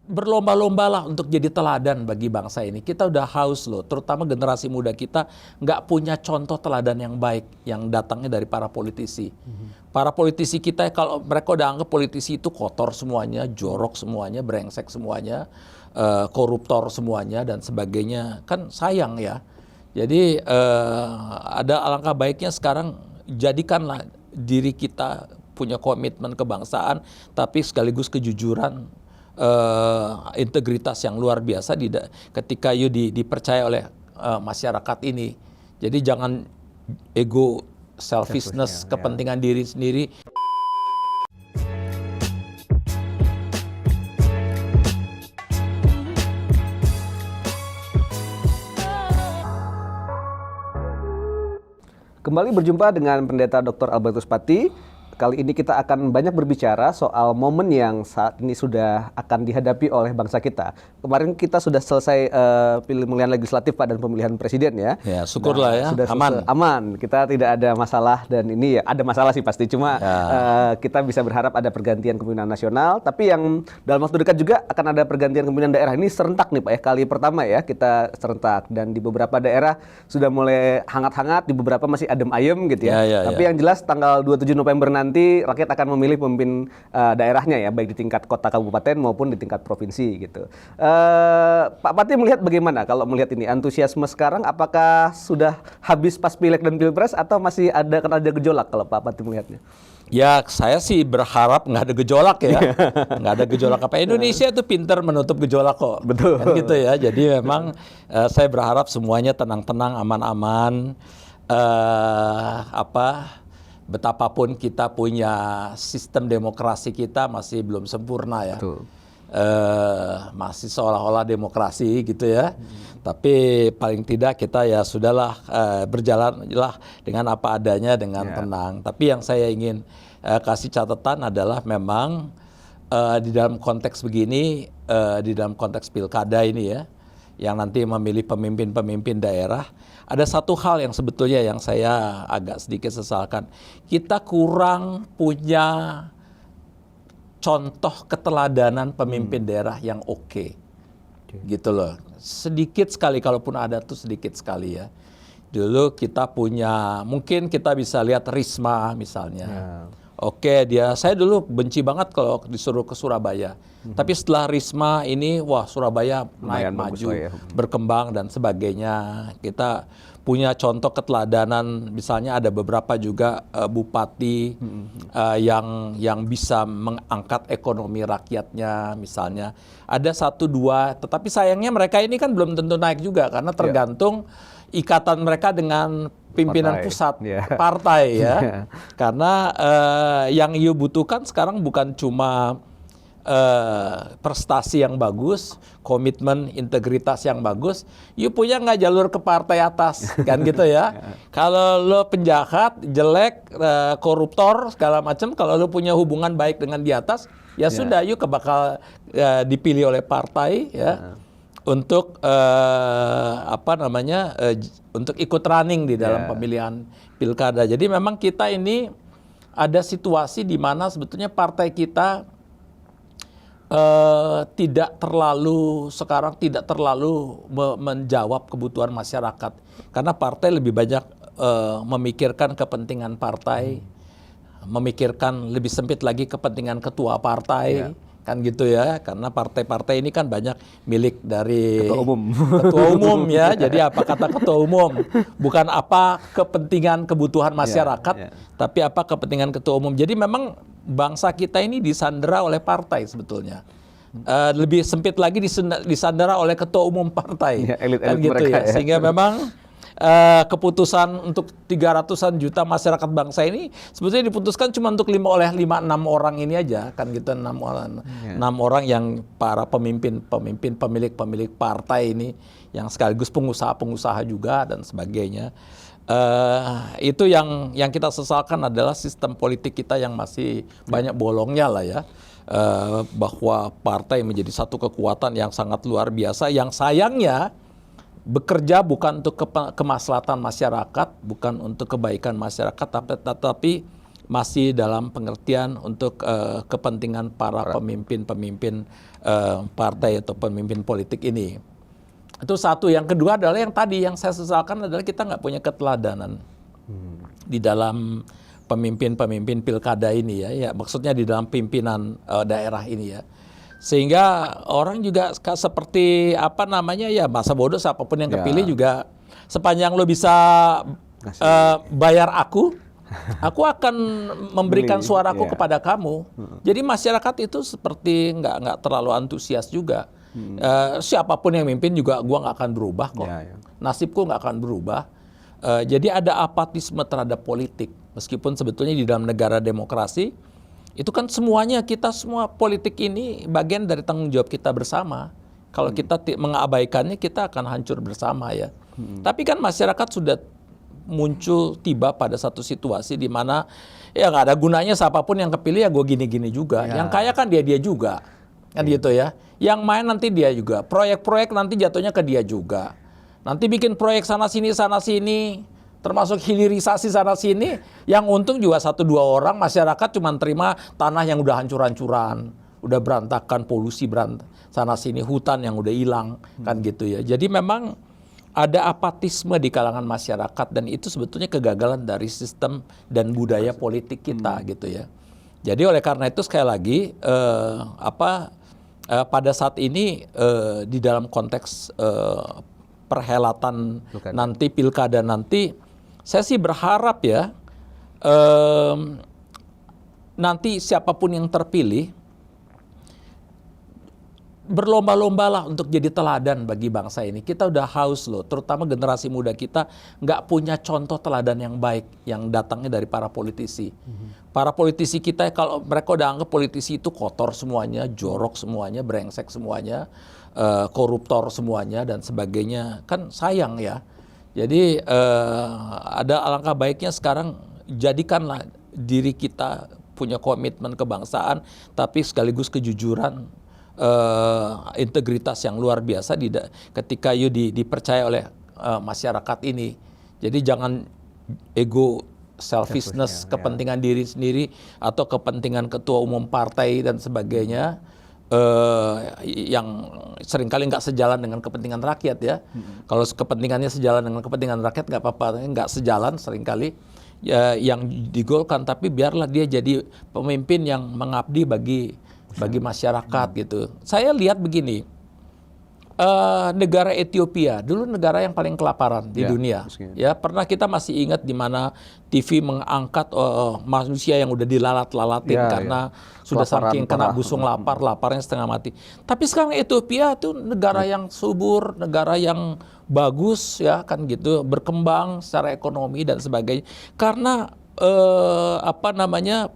berlomba-lombalah untuk jadi teladan bagi bangsa ini. Kita udah haus loh, terutama generasi muda kita nggak punya contoh teladan yang baik yang datangnya dari para politisi. Para politisi kita, kalau mereka udah anggap politisi itu kotor semuanya, jorok semuanya, brengsek semuanya, koruptor semuanya dan sebagainya, kan sayang ya. Jadi ada alangkah baiknya sekarang jadikanlah diri kita punya komitmen kebangsaan, tapi sekaligus kejujuran, integritas yang luar biasa ketika you dipercaya oleh masyarakat ini. Jadi jangan ego, selfishness, kepentingan diri sendiri. Kembali berjumpa dengan Pendeta Dr. Albertus Pati. Kali ini kita akan banyak berbicara soal momen yang saat ini sudah akan dihadapi oleh bangsa kita. Kemarin kita sudah selesai pemilihan legislatif Pak dan pemilihan presiden ya. Ya, syukurlah ya, sudah aman. Kita tidak ada masalah dan ini ya ada masalah sih pasti. Cuma kita bisa berharap ada pergantian kepemimpinan nasional. Tapi yang dalam waktu dekat juga akan ada pergantian kepemimpinan daerah. Ini serentak nih Pak ya, kali pertama ya kita serentak. Dan di beberapa daerah sudah mulai hangat-hangat, di beberapa masih adem ayem gitu ya. Tapi yang jelas tanggal 27 November nanti rakyat akan memilih pemimpin daerahnya ya, baik di tingkat kota kabupaten maupun di tingkat provinsi gitu. Pak Pati melihat bagaimana kalau melihat ini antusiasme sekarang, apakah sudah habis pas pileg dan pilpres atau masih akan ada gejolak kalau Pak Pati melihatnya? Ya, saya sih berharap nggak ada gejolak ya. Nggak ada gejolak apa. Indonesia itu pintar menutup gejolak kok. Betul. Kan gitu ya. Jadi memang saya berharap semuanya tenang-tenang, aman-aman. Betapapun kita punya sistem demokrasi kita masih belum sempurna ya. Masih seolah-olah demokrasi gitu ya. Tapi paling tidak kita ya sudahlah, berjalanlah dengan apa adanya dengan tenang. Tapi yang saya ingin kasih catatan adalah memang di dalam konteks begini, di dalam konteks pilkada ini ya, yang nanti memilih pemimpin-pemimpin daerah, ada satu hal yang sebetulnya yang saya agak sedikit sesalkan. Kita kurang punya contoh keteladanan pemimpin daerah yang oke. Gitu loh. Sedikit sekali, kalaupun ada tuh sedikit sekali ya. Dulu kita punya, mungkin kita bisa lihat Risma misalnya. Oke, saya dulu benci banget kalau disuruh ke Surabaya. Tapi setelah Risma ini, wah Surabaya naik maju, berkembang dan sebagainya. Kita punya contoh keteladanan, misalnya ada beberapa juga bupati yang bisa mengangkat ekonomi rakyatnya misalnya. Ada 1-2, tetapi sayangnya mereka ini kan belum tentu naik juga karena tergantung ikatan mereka dengan pimpinan pusat partai ya. Karena yang you butuhkan sekarang bukan cuma prestasi yang bagus, komitmen, integritas yang bagus, you punya nggak jalur ke partai atas, kan gitu ya. Kalau lo penjahat, jelek, koruptor, segala macam, kalau lo punya hubungan baik dengan di atas, ya sudah, you bakal dipilih oleh partai ya. Untuk untuk ikut running di dalam pemilihan pilkada. Jadi memang kita ini ada situasi di mana sebetulnya partai kita tidak terlalu menjawab kebutuhan masyarakat, karena partai lebih banyak memikirkan kepentingan partai, memikirkan lebih sempit lagi kepentingan ketua partai. Kan gitu ya, karena partai-partai ini kan banyak milik dari ketua umum ya. Jadi apa kata ketua umum, bukan apa kepentingan kebutuhan masyarakat, tapi apa kepentingan ketua umum. Jadi memang bangsa kita ini disandera oleh partai sebetulnya. Lebih sempit lagi disandera oleh ketua umum partai, kan gitu ya. Sehingga memang keputusan untuk 300-an juta masyarakat bangsa ini sebetulnya diputuskan cuma untuk 5-6 orang ini aja, kan gitu, 6 orang yang para pemimpin, pemilik partai ini yang sekaligus pengusaha juga dan sebagainya. Itu yang kita sesalkan adalah sistem politik kita yang masih banyak bolongnya lah ya. Bahwa partai menjadi satu kekuatan yang sangat luar biasa, yang sayangnya bekerja bukan untuk kemaslahatan masyarakat, bukan untuk kebaikan masyarakat, tapi masih dalam pengertian untuk kepentingan para pemimpin-pemimpin partai atau pemimpin politik ini. Itu satu. Yang kedua adalah yang tadi yang saya sesalkan adalah kita nggak punya keteladanan di dalam pemimpin-pemimpin pilkada ini ya, maksudnya di dalam pimpinan daerah ini ya. Sehingga orang juga seperti apa namanya ya, masa bodoh siapapun yang kepilih juga sepanjang lo bisa bayar aku akan memberikan suaraku kepada kamu. Jadi masyarakat itu seperti nggak terlalu antusias juga. Siapapun yang mimpin juga gua nggak akan berubah kok. Nasibku nggak akan berubah. Jadi ada apatisme terhadap politik. Meskipun sebetulnya di dalam negara demokrasi itu kan semuanya, kita semua politik ini bagian dari tanggung jawab kita bersama. Kalau kita mengabaikannya, kita akan hancur bersama ya. Tapi kan masyarakat sudah muncul tiba pada satu situasi di mana ya nggak ada gunanya siapapun yang kepilih ya gue gini-gini juga. Yang kaya kan dia juga, kan gitu ya. Yang main nanti dia juga. Proyek-proyek nanti jatuhnya ke dia juga. Nanti bikin proyek sana sini, termasuk hilirisasi sana sini, yang untung juga 1-2 orang, masyarakat cuma terima tanah yang udah hancur-hancuran, udah berantakan, polusi sana sini, hutan yang udah hilang, kan gitu ya. Jadi memang ada apatisme di kalangan masyarakat dan itu sebetulnya kegagalan dari sistem dan budaya politik kita gitu ya. Jadi oleh karena itu sekali lagi pada saat ini di dalam konteks perhelatan nanti pilkada nanti, saya sih berharap ya nanti siapapun yang terpilih berlomba-lombalah untuk jadi teladan bagi bangsa ini. Kita udah haus loh, terutama generasi muda kita nggak punya contoh teladan yang baik yang datangnya dari para politisi. Para politisi kita kalau mereka udah anggap politisi itu kotor semuanya, jorok semuanya, brengsek semuanya, koruptor semuanya dan sebagainya, kan sayang ya. Jadi ada alangkah baiknya sekarang jadikanlah diri kita punya komitmen kebangsaan, tapi sekaligus kejujuran, integritas yang luar biasa ketika dipercaya oleh masyarakat ini. Jadi jangan ego, selfishness, kepentingan diri sendiri atau kepentingan ketua umum partai dan sebagainya yang seringkali nggak sejalan dengan kepentingan rakyat ya. Kalau kepentingannya sejalan dengan kepentingan rakyat nggak apa-apa, nggak sejalan seringkali ya, yang digolkan, tapi biarlah dia jadi pemimpin yang mengabdi bagi masyarakat gitu. Saya lihat begini, negara Ethiopia dulu negara yang paling kelaparan di dunia. Ya, pernah kita masih ingat di mana TV mengangkat manusia yang udah dilalat-lalatin karena sudah saking kena busung laparnya setengah mati. Tapi sekarang Ethiopia itu negara yang subur, negara yang bagus ya kan gitu, berkembang secara ekonomi dan sebagainya. Karena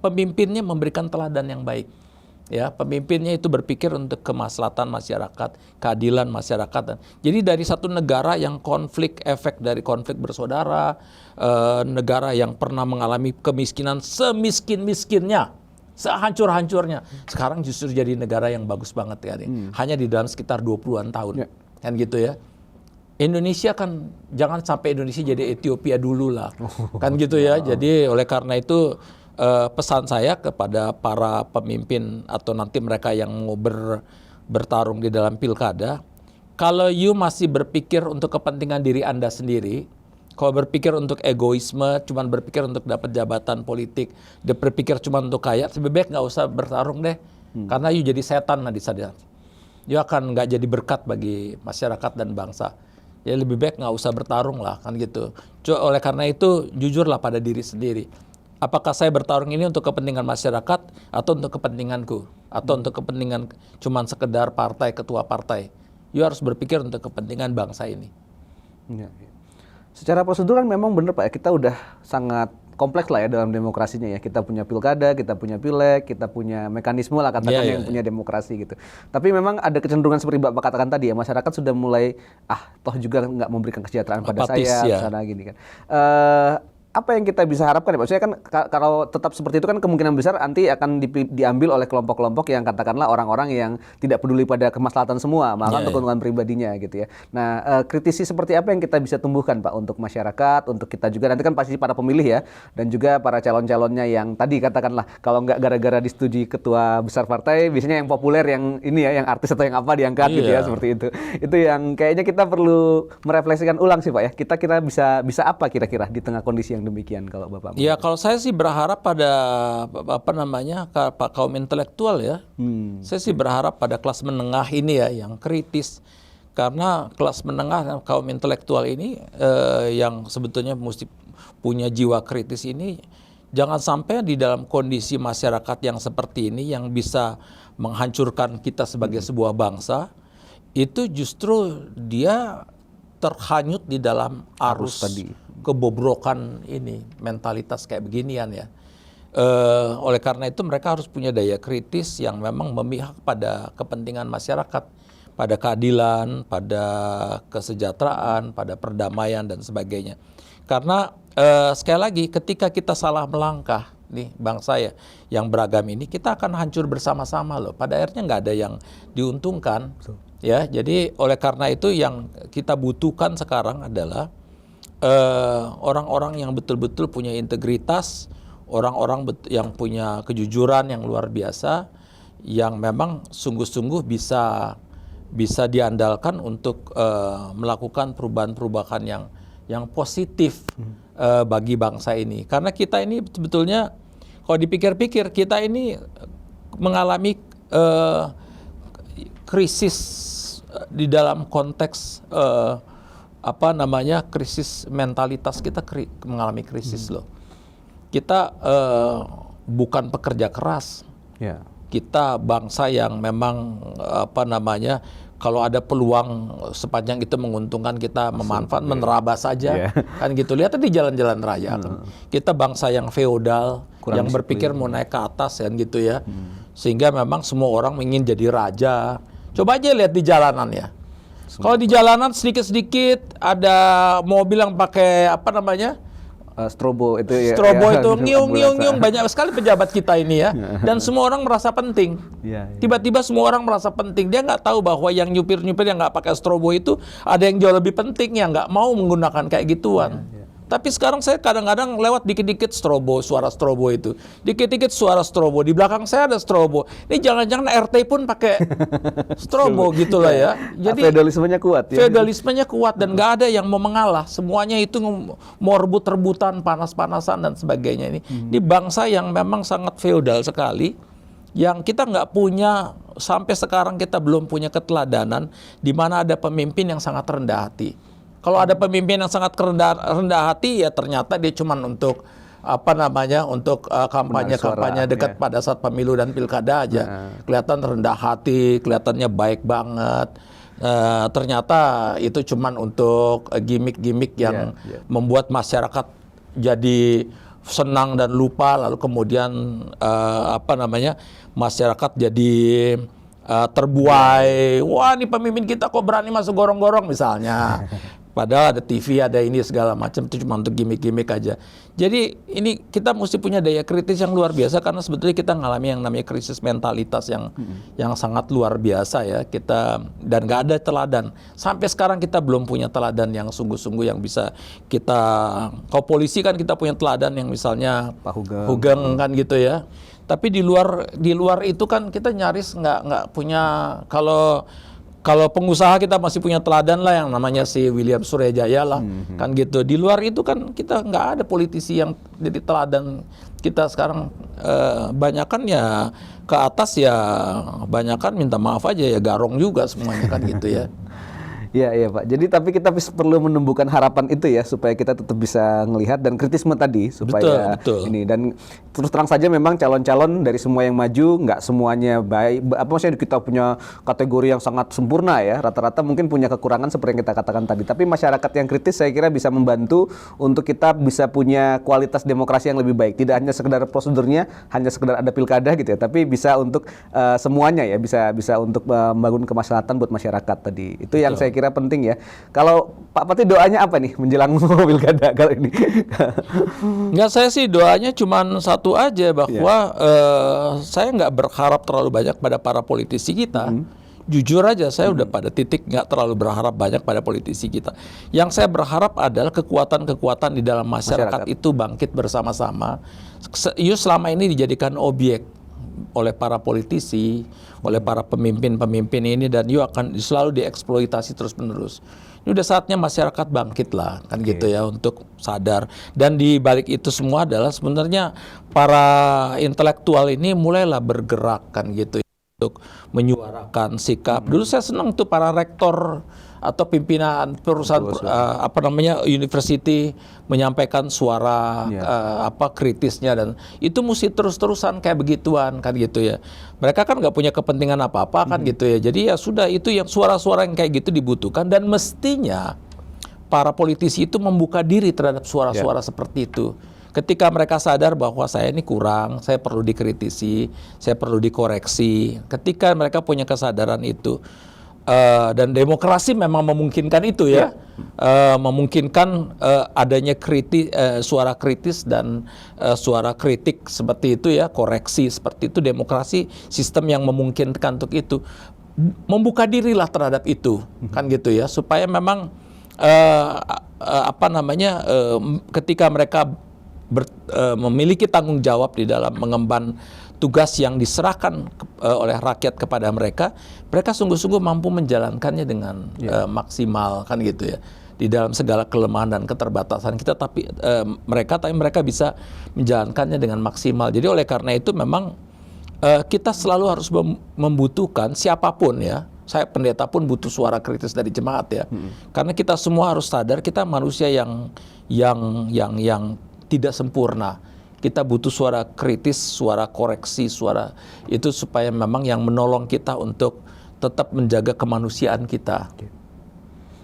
pemimpinnya memberikan teladan yang baik. Ya, pemimpinnya itu berpikir untuk kemaslahatan masyarakat, keadilan masyarakat. Jadi dari satu negara yang efek dari konflik bersaudara, negara yang pernah mengalami kemiskinan semiskin-miskinnya, sehancur-hancurnya, sekarang justru jadi negara yang bagus banget ya. Hanya di dalam sekitar 20-an tahun. Kan gitu ya. Indonesia kan jangan sampai Indonesia jadi Ethiopia dulu lah. Kan gitu ya. Jadi oleh karena itu pesan saya kepada para pemimpin atau nanti mereka yang mau bertarung di dalam pilkada, kalau you masih berpikir untuk kepentingan diri Anda sendiri, kalau berpikir untuk egoisme, cuman berpikir untuk dapat jabatan politik, berpikir cuma untuk kaya, lebih baik nggak usah bertarung deh, karena you jadi setan nanti saja. You akan nggak jadi berkat bagi masyarakat dan bangsa. Ya lebih baik nggak usah bertarung lah, kan gitu. Oleh karena itu jujurlah pada diri sendiri. Apakah saya bertarung ini untuk kepentingan masyarakat atau untuk kepentinganku atau untuk kepentingan cuman sekedar partai, ketua partai? You harus berpikir untuk kepentingan bangsa ini. Ya. Secara prosedur kan memang benar Pak ya, kita udah sangat kompleks lah ya dalam demokrasinya ya. Kita punya pilkada, kita punya pileg, kita punya mekanisme lah katakan yang punya demokrasi gitu. Tapi memang ada kecenderungan seperti Bapak katakan tadi ya, masyarakat sudah mulai toh juga nggak memberikan kesejahteraan pada Apatis, saya, ya. misalnya gini kan. apa yang kita bisa harapkan ya Pak? Maksudnya kan kalau tetap seperti itu kan kemungkinan besar nanti akan diambil oleh kelompok-kelompok yang katakanlah orang-orang yang tidak peduli pada kemaslahatan semua, malah untuk keuntungan pribadinya gitu ya. Nah, kritisi seperti apa yang kita bisa tumbuhkan Pak untuk masyarakat, untuk kita juga nanti kan pasti para pemilih ya, dan juga para calon-calonnya yang tadi katakanlah kalau nggak gara-gara disetujui ketua besar partai, biasanya yang populer yang ini ya, yang artis atau yang apa diangkat gitu ya, seperti itu. Itu yang kayaknya kita perlu merefleksikan ulang sih Pak ya. Kita bisa apa kira-kira di tengah kondisi yang demikian kalau Bapak? Ya kalau saya sih berharap pada kaum intelektual ya. Saya sih berharap pada kelas menengah ini ya yang kritis. Karena kelas menengah kaum intelektual ini yang sebetulnya mesti punya jiwa kritis ini jangan sampai di dalam kondisi masyarakat yang seperti ini yang bisa menghancurkan kita sebagai sebuah bangsa, itu justru dia terhanyut di dalam arus kebobrokan ini, mentalitas kayak beginian ya. Oleh karena itu mereka harus punya daya kritis yang memang memihak pada kepentingan masyarakat, pada keadilan, pada kesejahteraan, pada perdamaian dan sebagainya. Karena sekali lagi ketika kita salah melangkah nih bangsa ya yang beragam ini, kita akan hancur bersama-sama loh. Pada akhirnya nggak ada yang diuntungkan. Ya, jadi oleh karena itu yang kita butuhkan sekarang adalah orang-orang yang betul-betul punya integritas, orang-orang yang punya kejujuran yang luar biasa, yang memang sungguh-sungguh bisa diandalkan untuk melakukan perubahan-perubahan yang positif bagi bangsa ini. Karena kita ini sebetulnya kalau dipikir-pikir kita ini mengalami krisis di dalam konteks krisis mentalitas kita mengalami krisis loh. Kita bukan pekerja keras. Kita bangsa yang memang kalau ada peluang sepanjang itu menguntungkan kita memanfaat, menerabas saja. Kan gitu. Lihat di jalan-jalan raya kan. Kita bangsa yang feodal, yang berpikir mau naik ke atas kan gitu ya. Sehingga memang semua orang ingin jadi raja. Coba aja lihat di jalanan ya. Kalau di jalanan sedikit-sedikit ada mobil yang pakai strobo itu ya. Strobo itu ngiung-ngiung banyak sekali pejabat kita ini ya. Dan semua orang merasa penting. Tiba-tiba semua orang merasa penting. Dia nggak tahu bahwa yang nyupir-nyupir yang nggak pakai strobo itu ada yang jauh lebih penting yang nggak mau menggunakan kayak gituan. Tapi sekarang saya kadang-kadang lewat dikit-dikit suara strobo itu. Dikit-dikit suara strobo. Di belakang saya ada strobo. Ini jangan-jangan RT pun pakai strobo gitu lah ya. Jadi feodalismenya kuat ya. Feodalismenya kuat dan nggak ada yang mau mengalah. Semuanya itu mau rebut-rebutan, panas-panasan dan sebagainya ini. Di bangsa yang memang sangat feodal sekali. Yang kita nggak punya, sampai sekarang kita belum punya keteladanan di mana ada pemimpin yang sangat rendah hati. Kalau ada pemimpin yang sangat rendah hati ya ternyata dia cuma untuk untuk kampanye dekat pada saat pemilu dan pilkada aja. Kelihatan rendah hati, kelihatannya baik banget. Ternyata itu cuma untuk gimmick-gimmick yang membuat masyarakat jadi senang dan lupa, lalu kemudian masyarakat jadi terbuai. Wah, ini pemimpin kita kok berani masuk gorong-gorong misalnya. Padahal ada TV, ada ini segala macam, itu cuma untuk gimmick-gimmick aja. Jadi ini kita mesti punya daya kritis yang luar biasa karena sebetulnya kita ngalami yang namanya krisis mentalitas yang sangat luar biasa ya. Dan nggak ada teladan. Sampai sekarang kita belum punya teladan yang sungguh-sungguh yang bisa kita. Kalau polisi kan kita punya teladan yang misalnya Pak Hugeng kan gitu ya. Tapi di luar itu kan kita nyaris nggak punya. Kalau pengusaha kita masih punya teladan lah yang namanya si William Suryajaya lah, kan gitu. Di luar itu kan kita nggak ada politisi yang jadi teladan kita sekarang. Banyakan ya ke atas ya, banyakan minta maaf aja ya garong juga semuanya kan gitu ya. Iya Pak. Jadi tapi kita perlu menumbuhkan harapan itu ya supaya kita tetap bisa melihat dan kritisme tadi supaya betul. Ini dan terus terang saja memang calon-calon dari semua yang maju nggak semuanya baik. Maksudnya kita punya kategori yang sangat sempurna ya. Rata-rata mungkin punya kekurangan seperti yang kita katakan tadi. Tapi masyarakat yang kritis saya kira bisa membantu untuk kita bisa punya kualitas demokrasi yang lebih baik. Tidak hanya sekedar prosedurnya, hanya sekedar ada pilkada gitu ya. Tapi bisa untuk semuanya ya. Bisa untuk membangun kemaslahatan buat masyarakat tadi. Itu yang saya kira kira penting ya. Kalau Pak Patih doanya apa nih menjelang pilkada kali ini? Nggak, saya sih doanya cuma satu aja, bahwa saya nggak berharap terlalu banyak pada para politisi kita. Jujur aja, saya udah pada titik nggak terlalu berharap banyak pada politisi kita. Yang saya berharap adalah kekuatan-kekuatan di dalam masyarakat itu bangkit bersama-sama. Selama ini dijadikan objek oleh para politisi, oleh para pemimpin-pemimpin ini, dan akan selalu dieksploitasi terus-menerus. Ini udah saatnya masyarakat bangkit lah, kan gitu ya, untuk sadar. Dan di balik itu semua adalah sebenarnya para intelektual ini mulailah bergerak, kan gitu, untuk menyuarakan sikap. Dulu saya senang tuh para rektor atau pimpinan perusahaan university menyampaikan suara kritisnya, dan itu mesti terus-terusan kayak begituan, kan gitu ya. Mereka kan nggak punya kepentingan apa-apa, kan gitu ya. Jadi ya sudah, itu yang suara-suara yang kayak gitu dibutuhkan, dan mestinya para politisi itu membuka diri terhadap suara-suara seperti itu. Ketika mereka sadar bahwa saya ini kurang, saya perlu dikritisi, saya perlu dikoreksi. Ketika mereka punya kesadaran itu, dan demokrasi memang memungkinkan itu ya, memungkinkan adanya suara kritis dan suara kritik seperti itu ya, koreksi seperti itu. Demokrasi sistem yang memungkinkan untuk itu. Membuka dirilah terhadap itu, kan gitu ya, supaya memang ketika mereka memiliki tanggung jawab di dalam mengemban tugas yang diserahkan oleh rakyat kepada mereka, mereka sungguh-sungguh mampu menjalankannya dengan maksimal, kan gitu ya, di dalam segala kelemahan dan keterbatasan kita, tapi mereka bisa menjalankannya dengan maksimal. Jadi oleh karena itu memang kita selalu harus membutuhkan siapapun ya. Saya pendeta pun butuh suara kritis dari jemaat ya, karena kita semua harus sadar kita manusia yang tidak sempurna. Kita butuh suara kritis, suara koreksi, suara itu supaya memang yang menolong kita untuk tetap menjaga kemanusiaan kita.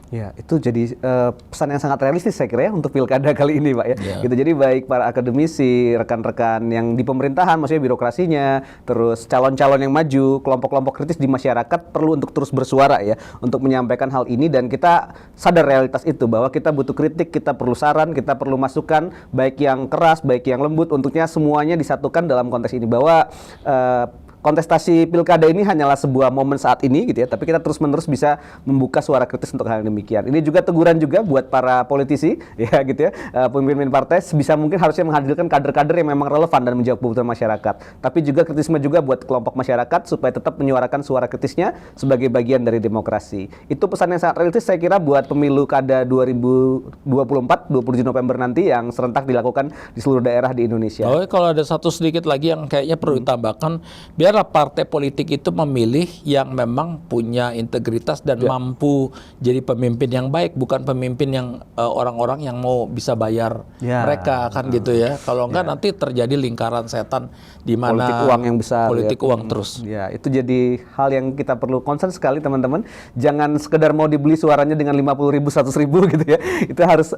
Ya, itu jadi pesan yang sangat realistis saya kira ya untuk pilkada kali ini, Pak ya. Gitu. Jadi baik para akademisi, rekan-rekan yang di pemerintahan, maksudnya birokrasinya, terus calon-calon yang maju, kelompok-kelompok kritis di masyarakat perlu untuk terus bersuara ya, untuk menyampaikan hal ini, dan kita sadar realitas itu bahwa kita butuh kritik, kita perlu saran, kita perlu masukan, baik yang keras, baik yang lembut, untuknya semuanya disatukan dalam konteks ini, bahwa kontestasi pilkada ini hanyalah sebuah momen saat ini gitu ya, tapi kita terus-menerus bisa membuka suara kritis untuk hal yang demikian. Ini juga teguran juga buat para politisi ya gitu ya, pemimpin partai sebisa mungkin harusnya menghadirkan kader-kader yang memang relevan dan menjawab kebutuhan masyarakat. Tapi juga kritisme juga buat kelompok masyarakat supaya tetap menyuarakan suara kritisnya sebagai bagian dari demokrasi. Itu pesan yang sangat realistis saya kira buat pemilu kada 2024 27 November nanti yang serentak dilakukan di seluruh daerah di Indonesia. Oh, kalau ada satu sedikit lagi yang kayaknya perlu ditambahkan, biarlah partai politik itu memilih yang memang punya integritas dan mampu jadi pemimpin yang baik, bukan pemimpin yang orang-orang yang mau bisa bayar mereka, kan gitu ya. Kalau enggak nanti terjadi lingkaran setan di mana politik uang yang besar, politik uang terus. Ya, itu jadi hal yang kita perlu concern sekali teman-teman. Jangan sekedar mau dibeli suaranya dengan 50.000, 100.000 gitu ya. Itu harus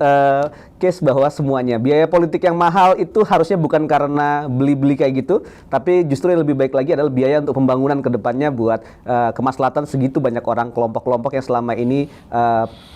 case bahwa semuanya. Biaya politik yang mahal itu harusnya bukan karena beli-beli kayak gitu, tapi justru yang lebih baik lagi adalah biaya untuk pembangunan ke depannya buat kemaslahatan segitu banyak orang, kelompok-kelompok yang selama ini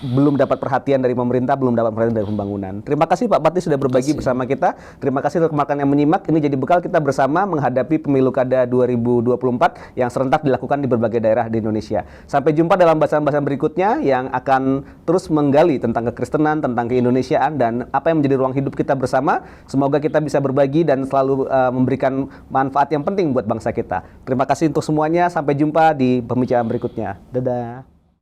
belum dapat perhatian dari pemerintah, belum dapat perhatian dari pembangunan. Terima kasih Pak Patih sudah berbagi bersama kita. Terima kasih untuk rekan yang menyimak. Ini jadi bekal kita bersama menghadapi pemilu kada 2024 yang serentak dilakukan di berbagai daerah di Indonesia. Sampai jumpa dalam bahasan-bahasan berikutnya yang akan terus menggali tentang kekristenan, tentang keindonesiaan, dan apa yang menjadi ruang hidup kita bersama. Semoga kita bisa berbagi dan selalu memberikan manfaat yang penting buat bangsa kita. Terima kasih untuk semuanya. Sampai jumpa di pembicaraan berikutnya. Dadah.